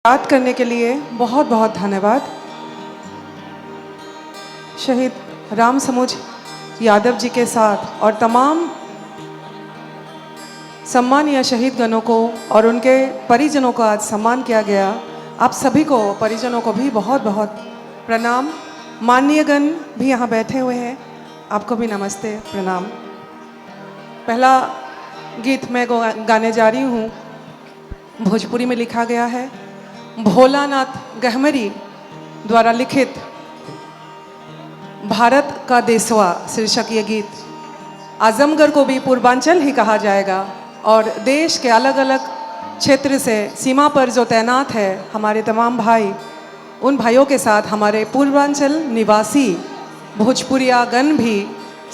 बात करने के लिए बहुत बहुत धन्यवाद। शहीद राम समुज यादव जी के साथ और तमाम सम्मानीय शहीद गणों को और उनके परिजनों को आज सम्मान किया गया। आप सभी को, परिजनों को भी बहुत बहुत प्रणाम। माननीय गण भी यहाँ बैठे हुए हैं, आपको भी नमस्ते, प्रणाम। पहला गीत मैं गाने जा रही हूँ, भोजपुरी में लिखा गया है। भोलानाथ गहमरी द्वारा लिखित भारत का देसवा शीर्षक ये गीत। आजमगढ़ को भी पूर्वांचल ही कहा जाएगा और देश के अलग अलग क्षेत्र से सीमा पर जो तैनात है हमारे तमाम भाई, उन भाइयों के साथ हमारे पूर्वांचल निवासी भोजपुरिया गण भी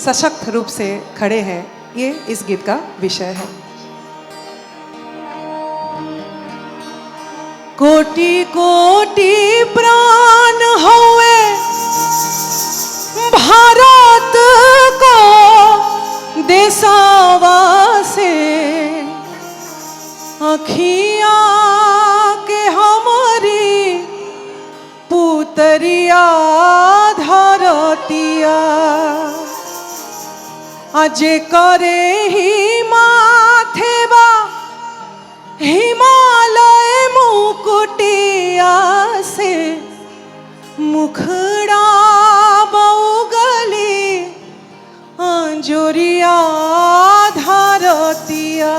सशक्त रूप से खड़े हैं। ये इस गीत का विषय है। कोटि कोटि प्राण होए भारत को देसावा से, अखियाँ के हमारी पुतरिया धरतिया, अजे करे ही माथे बा हिमालय मुकुटिया से, मुखड़ा बउगली अंजुरिया धरतिया।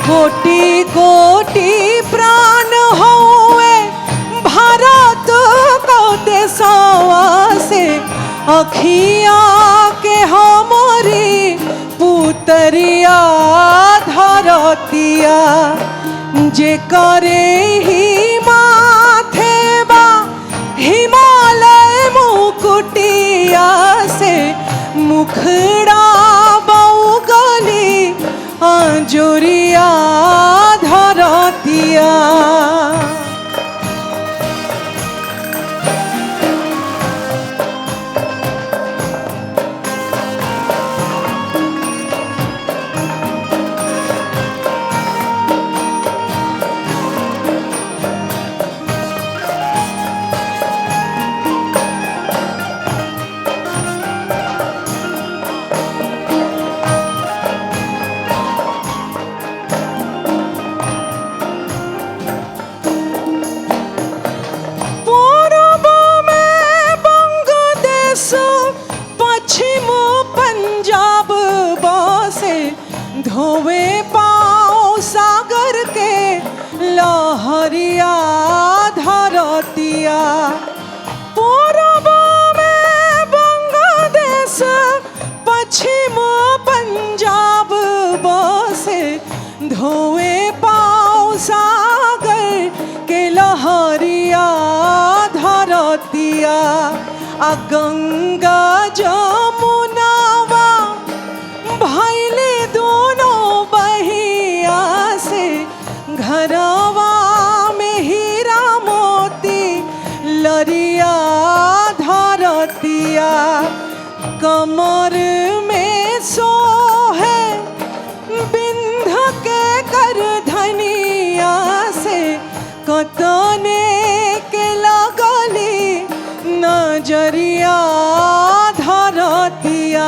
कोटि कोटि प्राण होए भारत को देशवा से, अखियाँ के हमारी पुतरिया धरतिया, जे करे ही माथे बा हिमालय मुकुटिया से, मुखड़ा बउगली अंजुरिया धरतिया। धोवे पाँव सागर के लहरिया धरतिया, पूर्व में बांग्लादेश पश्चिम पंजाब बसे, धोवे पाँव सागर के लहरिया धरतिया। आ गंगा जमुनावा भैले दोनों बहिया से, घरवा में हीरा मोती लरिया धरतिया। कमर में सोहे बिंध के कर धनिया से, कतने के लगली नजरिया धरतिया।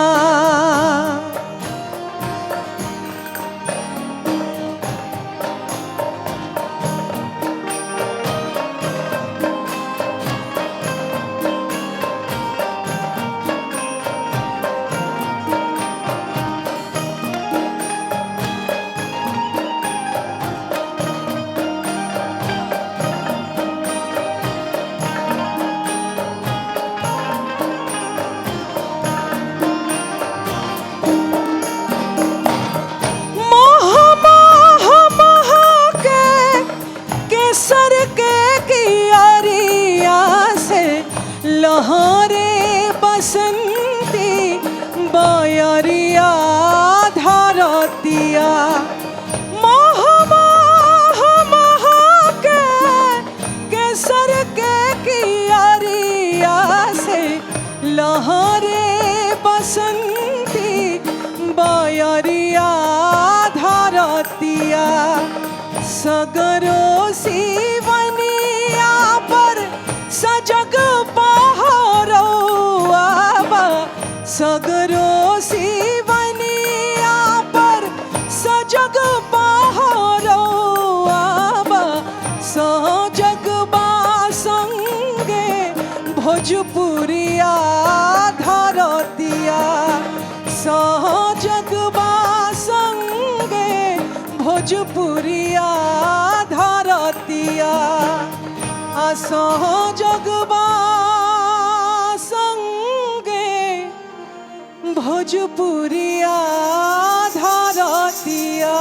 सगरो सीवनिया पर सजग बहरौआ बा सगरो सीवनिया पर सजग बहरौआ बा सजग बा संगे भोजपुरिया धरतिया सहजग बा संगे भोजपुरिया धरतिया सहजग बा संगे भोजपुरिया धरतिया।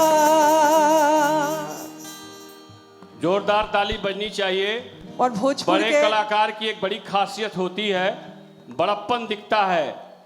जोरदार ताली बजनी चाहिए। और भोजपुरी बड़े कलाकार की एक बड़ी खासियत होती है, बड़प्पन दिखता है।